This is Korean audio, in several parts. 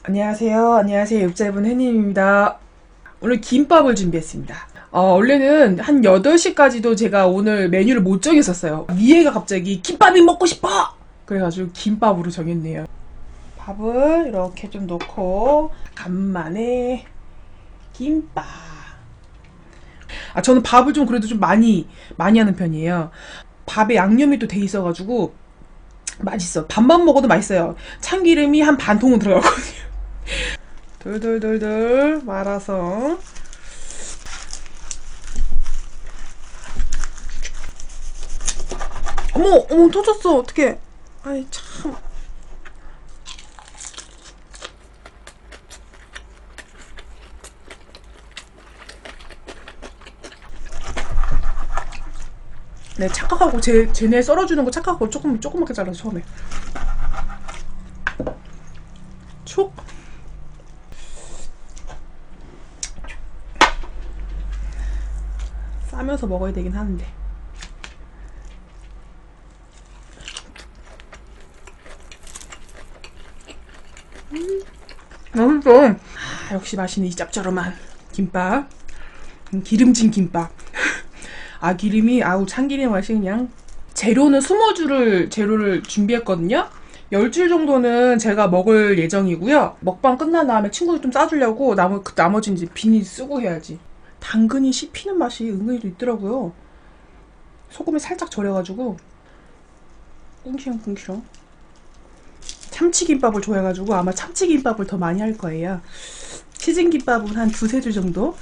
안녕하세요. 안녕하세요. 육자분 혜님입니다. 오늘 김밥을 준비했습니다. 원래는 한 8시까지도 제가 오늘 메뉴를 못 정했었어요. 미애가 갑자기 김밥이 먹고 싶어! 그래가지고 김밥으로 정했네요. 밥을 이렇게 좀 넣고 간만에 김밥. 저는 밥을 좀 그래도 좀 많이 하는 편이에요. 밥에 양념이 또 돼 있어가지고 맛있어. 밥만 먹어도 맛있어요. 참기름이 한 반 통은 들어가거든요. 돌돌돌돌 말아서 어머 터졌어. 어떡해. 아이 참. 네, 착각하고 쟤네 썰어주는 거 착각하고 조그맣게 잘라서 처음에 촉. 싸면서 먹어야 되긴 하는데. 맛있어. 역시 맛있는 이 짭조름한 김밥. 기름진 김밥. 기름이 참기름 맛이 그냥. 재료는 20줄을 재료를 준비했거든요. 10줄 정도는 제가 먹을 예정이고요. 먹방 끝난 다음에 친구들 좀 싸주려고 나머지는 이제 비닐 쓰고 해야지. 당근이 씹히는 맛이 은근히 또 있더라고요. 소금에 살짝 절여가지고 꿍시렁꿍시렁. 참치김밥을 좋아해가지고 아마 참치김밥을 더 많이 할 거예요. 치즈김밥은 한 2~3줄 정도.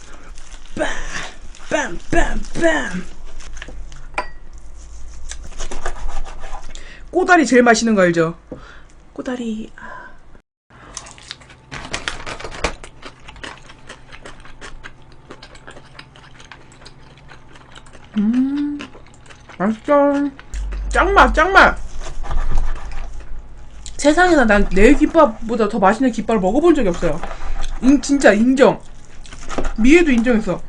빰빰빰빰. 꼬다리 제일 맛있는 거 알죠? 꼬다리. 맛있어. 짱맛. 세상에나 난 내 김밥보다 더 맛있는 김밥을 먹어본 적이 없어요. 진짜 인정. 미애도 인정했어.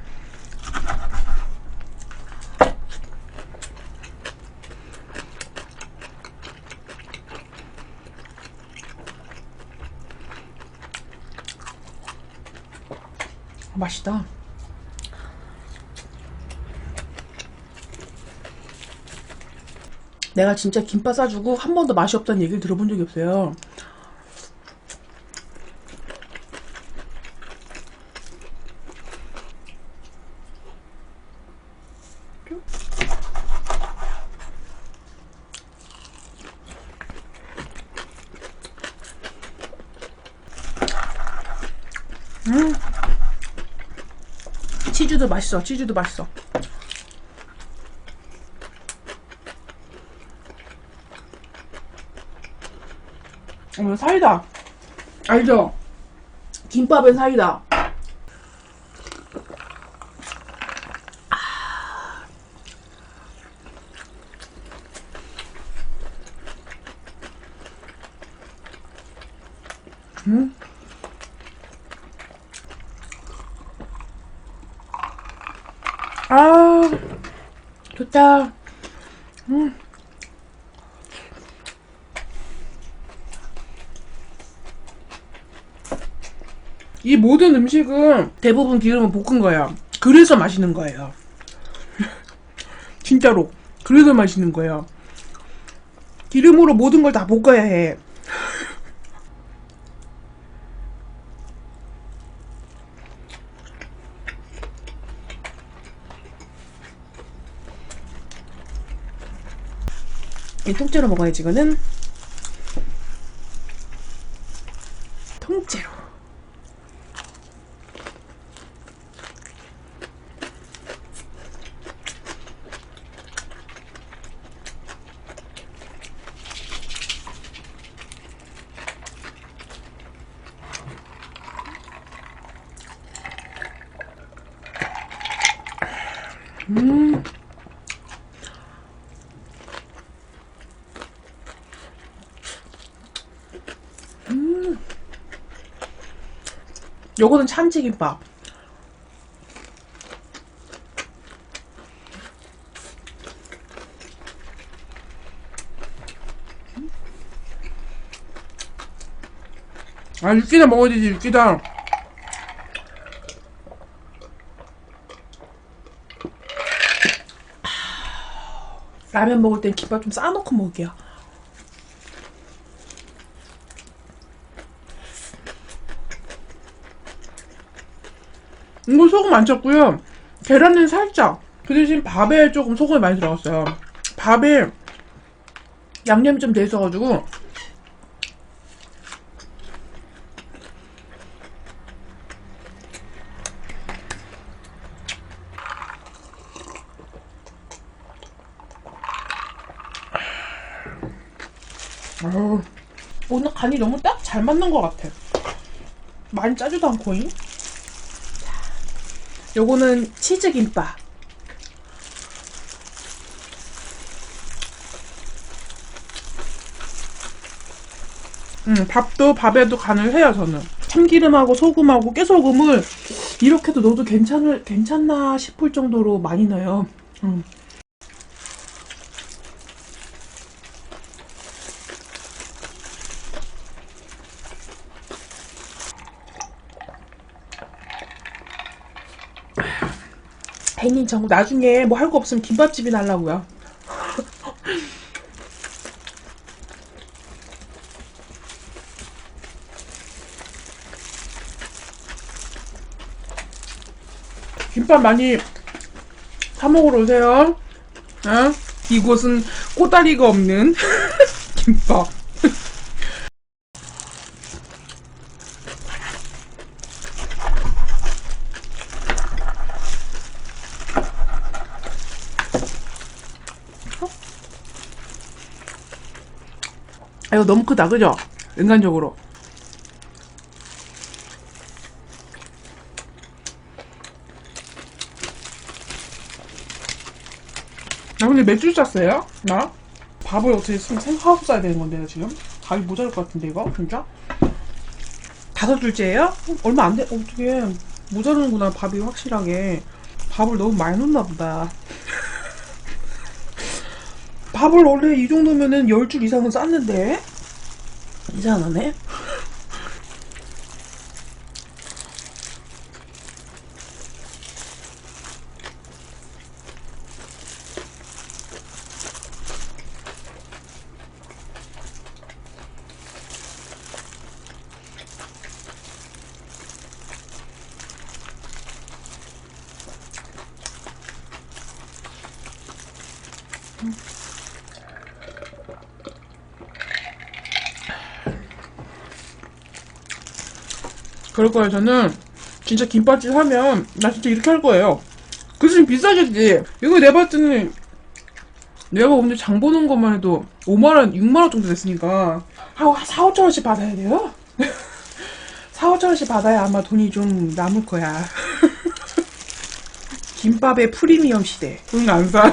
맛있다. 내가 진짜 김밥 싸주고 한 번도 맛이 없다는 얘기를 들어본 적이 없어요. 치즈도 맛있어. 사이다. 알죠? 김밥엔 사이다. 좋다. 이 모든 음식은 대부분 기름을 볶은 거야. 그래서 맛있는 거예요. 진짜로. 그래서 맛있는 거예요. 기름으로 모든 걸 다 볶아야 해. 이 통째로 먹어야지. 이거는 통째로. 요거는 참치김밥. 아, 육개장 먹어야 되지, 육개장. 라면 먹을 땐 김밥 좀 싸놓고 먹을게요. 이거 소금 안 쳤고요. 계란은 살짝. 그 대신 밥에 조금 소금이 많이 들어갔어요. 밥에 양념이 좀 돼 있어가지고. 오늘 간이 너무 딱 잘 맞는 것 같아. 많이 짜지도 않고잉. 요거는 치즈김밥. 밥도 밥에도 간을 해요, 저는. 참기름하고 소금하고 깨소금을 이렇게도 넣어도 괜찮나 싶을 정도로 많이 넣어요. 혜인님 저 나중에 뭐 할 거 없으면 김밥집이나 하려고요. 김밥 많이 사 먹으러 오세요. 어? 이곳은 꼬다리가 없는 김밥. 아, 이거 너무 크다, 그죠? 인간적으로. 나 근데 맥주 쌌어요? 나? 밥을 어떻게 생각하고 싸야 되는 건데, 지금? 밥이 모자랄 것 같은데, 이거? 진짜? 5줄째예요? 얼마 안 돼? 어떻게 모자르는구나, 밥이 확실하게. 밥을 너무 많이 넣나 보다. 밥을 원래 이 정도면은 10줄 이상은 쌌는데? 이상하네? 그럴 거예요. 저는 진짜 김밥집 하면 나 진짜 이렇게 할 거예요. 그 지금 비싸겠지. 이거 내가 봤을 때는 내가 오늘 장 보는 것만 해도 5만원, 6만원 정도 됐으니까 한 4, 5천원씩 받아야 돼요. 4, 5천원씩 받아야 아마 돈이 좀 남을 거야. 김밥의 프리미엄 시대. 응, 안 사.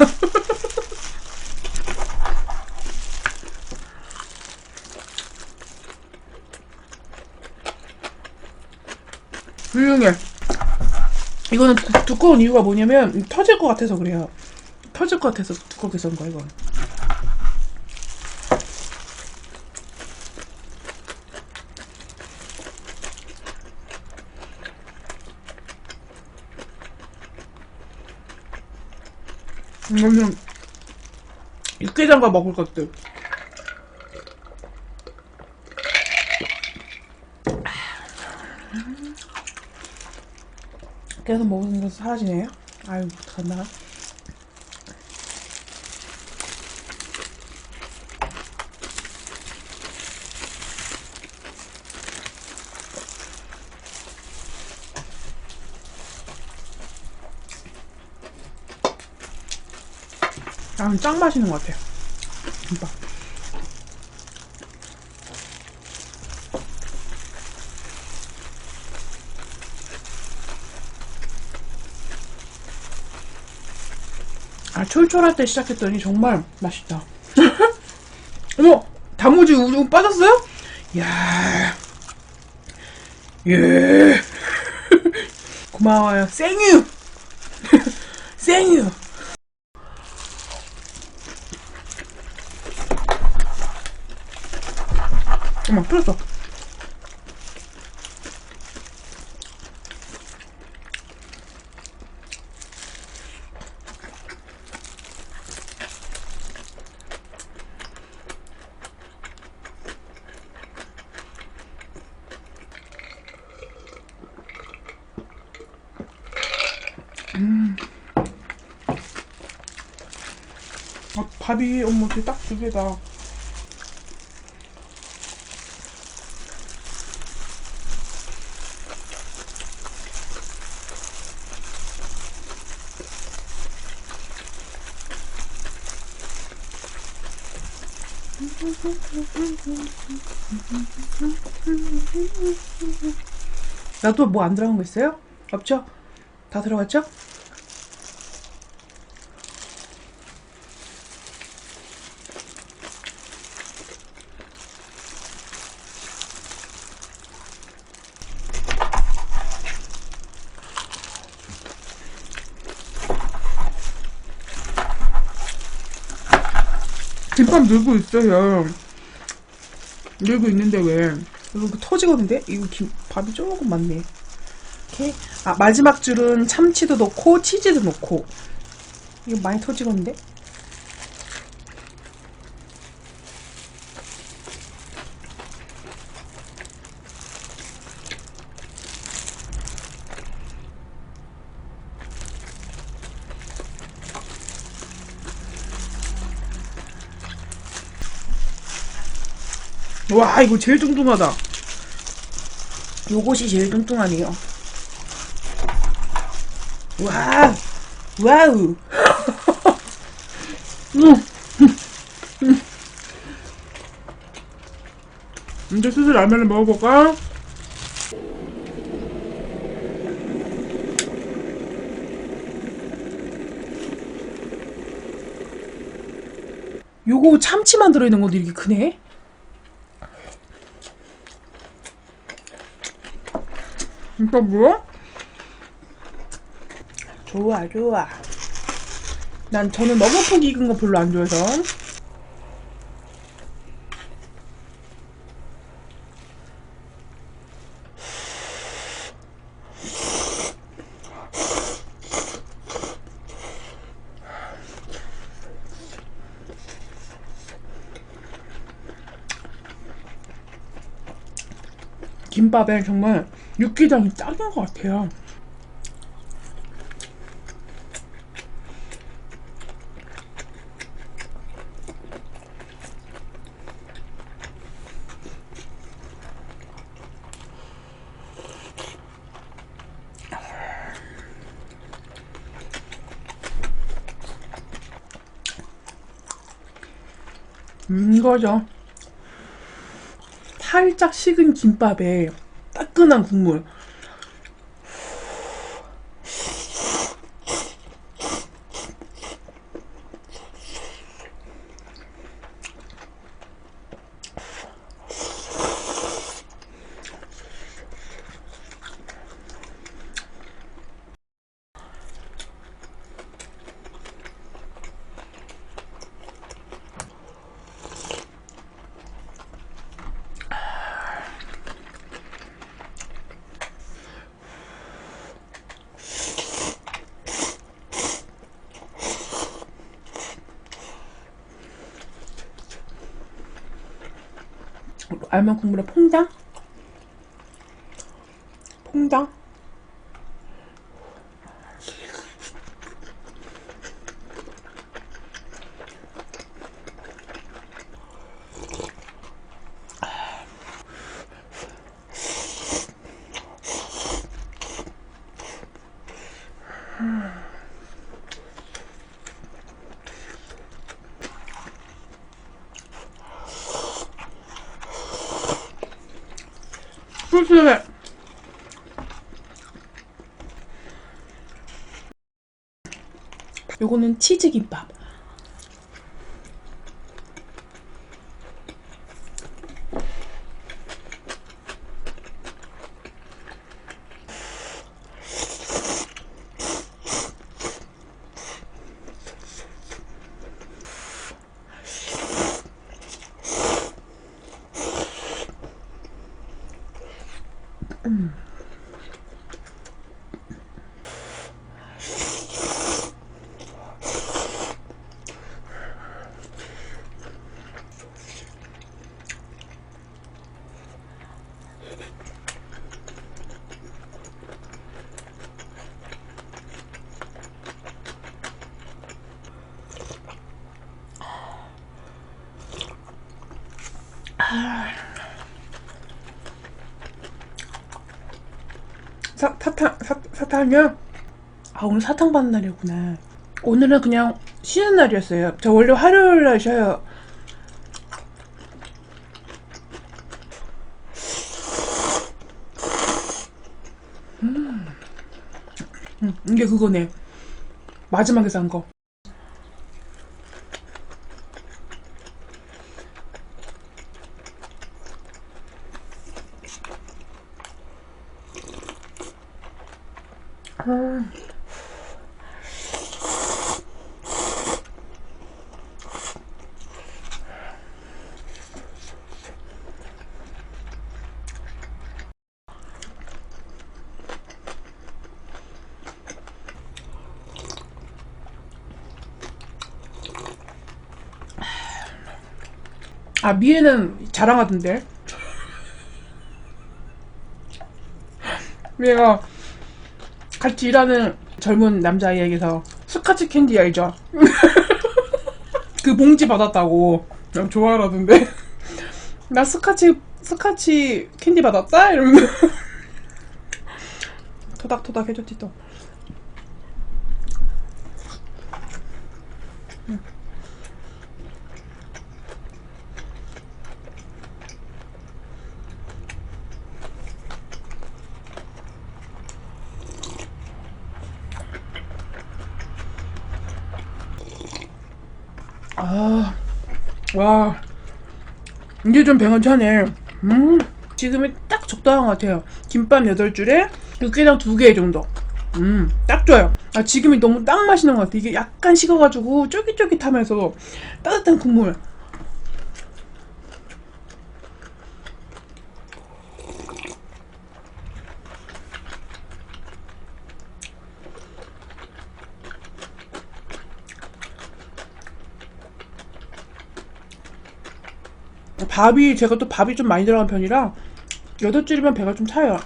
훌륭해. 이거는 두꺼운 이유가 뭐냐면 터질 것 같아서 그래요. 터질 것 같아서 두껍게 썬 거야, 이건. 이거는 육개장과 먹을 것들. 계속 먹으면서 사라지네요. 아유, 어떡하나. 아, 짱 맛있는 것 같아요. 김밥. 아, 촐촐할 때 시작했더니 정말 맛있다. 어머! 단무지 우주 빠졌어요? 이야. 예. 고마워요. 생유! 생유! 어머, 풀었어. 밥이 어머 딱 2개다. 나도 뭐 안 들어간 거 있어요? 없죠? 다 들어갔죠? 김밥 늘고 있어요. 늘고 있는데 왜? 이거 터지거든요? 이거 밥이 조금 많네. 이렇게. 아, 마지막 줄은 참치도 넣고 치즈도 넣고. 이거 많이 터지거든요? 와, 이거 제일 뚱뚱하다. 요것이 제일 뚱뚱하네요. 와, 와우. 이제 슬슬 라면을 먹어볼까? 요거 참치만 들어있는 건데 이렇게 크네? 이거 뭐야? 좋아, 좋아. 저는 너무 푹 익은 거 별로 안 좋아해서. 김밥에 정말 육개장이 딱인 것 같아요. 이거죠. 살짝 식은 김밥에 따끈한 국물. 알만 국물에 퐁당? 퐁당? 소스에 요거는 치즈김밥. 사탕이요? 아, 오늘 사탕 받는 날이었구나. 오늘은 그냥 쉬는 날이었어요. 저 원래 화요일 날 쉬어요. 이게 그거네. 마지막에 산 거. 아, 미애는 자랑하던데. 미애가 같이 일하는 젊은 남자아이에게서 스카치 캔디 알죠? 그 봉지 받았다고 좋아하라던데. 나 스카치 캔디 받았다? 이러면 토닥토닥 해줬지 또. 아, 와, 이제 좀 배가 차네. 지금이 딱 적당한 것 같아요. 김밥 8줄에 육개장 2개 정도. 딱 좋아요. 아, 지금이 너무 딱 맛있는 것 같아. 이게 약간 식어가지고 쫄깃쫄깃하면서 따뜻한 국물. 제가 또 밥이 좀 많이 들어간 편이라 8줄이면 배가 좀 차요.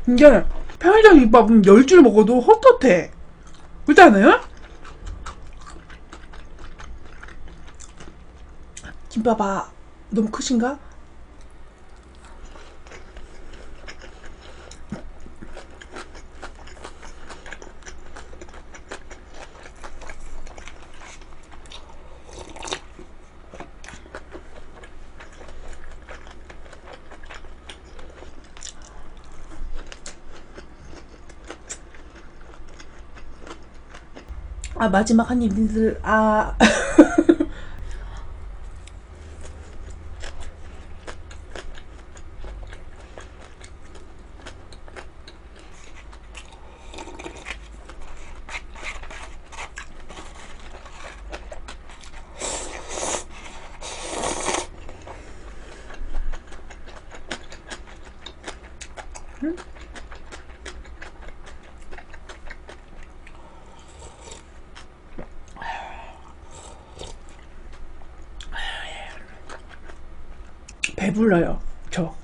이게 편의점 김밥은 10줄 먹어도 헛헛해. 그렇지 않아요? 김밥 너무 크신가? 아, 마지막 한 입 니들 배불러요. 저.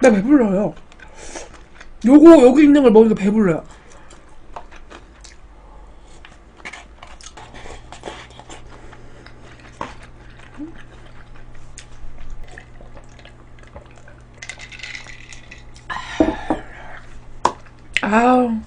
나 배불러요. 여기 있는 걸 먹으니까 배불러요. 아우.